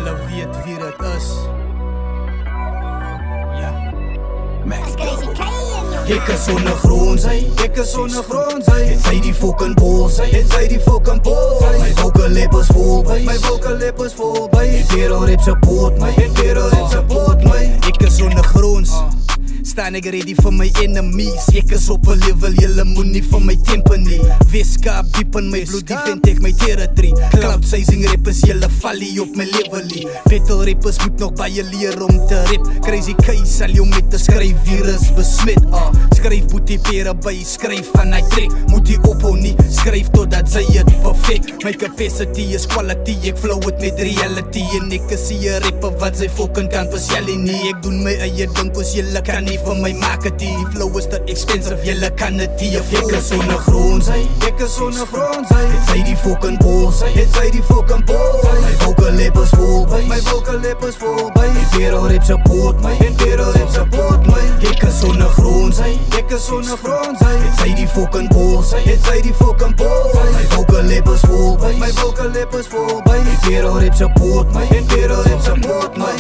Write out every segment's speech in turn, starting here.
Hulle weet wie dit is. Ja. Max Crazy K in jou. Ek is ondergronds, ek is ondergronds. Het sy die fucking balls, het sy die fucking balls. My vocal lip is vol, my vocal lip is vol. Imperial rap support my, Imperial rap support my. Ek is ondergronds. Staan ek ready vir my enemies. Ek is op 'n level, julle moenie van my temper nie. Weskaap diep in my bloed, defend ek my territory. Cloud sizing rappers, julle val nie op my levelie. Battle rappers moet nog baie leer om te rap. Crazy K sal jou met 'n skryfvirus besmet. Skryf boetie pere by, skryf van hy trek. Moet jy ophou nie, skryf totdat sy het perfect. My capacity is quality, ek flow it met reality. En ek is hier rapper wat sy fucking kan pasiali nie. Ek doen my eie ding, cause julle kan nie van my market. Die flow is te expensive, julle kan het nie afford. Ek is ondergronds, ek is ondergronds. Het sy die fucking balls, het sy die fucking balls. My vocal lip is vol, my vocal lip is vol. Imperial rap support my, Imperial rap support my. Ek is ondergronds, ek is ondergronds. Het sy die fucking balls, het sy die fucking balls. My vocal lip is vol, my vocal lip is vol. Imperial rap support my, Imperial rap support my.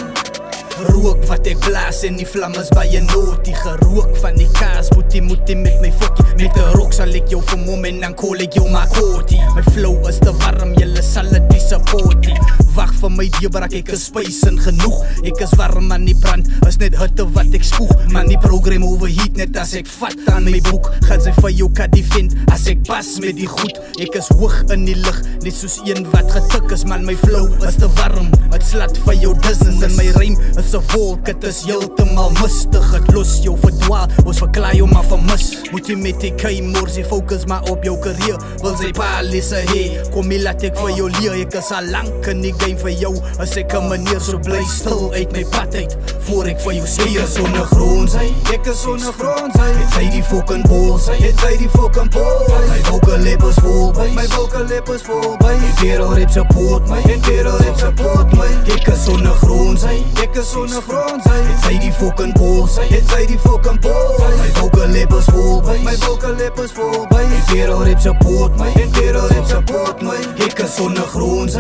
Rook wat ek blaas en die vlam is baie nood. Die gerook van die kaas moet met my fokkie. Met 'n rok sal ek jou vermom en dan call ek jou makoti. My flow is te warm, julle sal dit nie support nie. Wag vir my deurbrak, ek is spysend genoeg. Ek is warm aan die brand, is net hitte wat ek spoeg. Man die program overheat net as ek vat aan my boek. Gaan sy vir jou kan defend as ek bas met die goed. Ek is hoog in die lug, net soos een wat getik is. Man my flow is te warm, het slat vir jou distance. En my rym is 'n wolk, het is heeltemal mistig. Het los jou verdwaal, ons verklaar jou maar vermis. Moet jy met die keimors, jy focus maar op jou career. Wil sy palisse hee, kom jy laat ek vir jou leer. Ek is al lang in die game vir jou, as ek 'n manier so bly stil uit my pad uit, voor ek vir jou sê. Ek is ondergronds, ek is ondergronds. Het sy die fucking balls, het sy die fucking balls. My vocal lip is vol, my vocal lip is vol. Imperial rap support my, Imperial rap support my. Ek is ondergronds, ek is ondergronds. Het sy die fucking balls, het sy die fucking balls. My vocal lip is vol, my vocal lip is vol. Imperial rap support my, Imperial rap support my. Ek is ondergronds.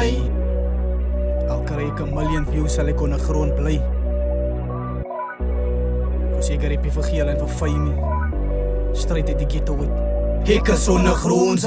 Al kry ek 'n miljoen views, sal ek ondergrond bly. Seker heb jy vir geel en vir fame. Stryd uit die ghetto uit. Ek is ondergronds,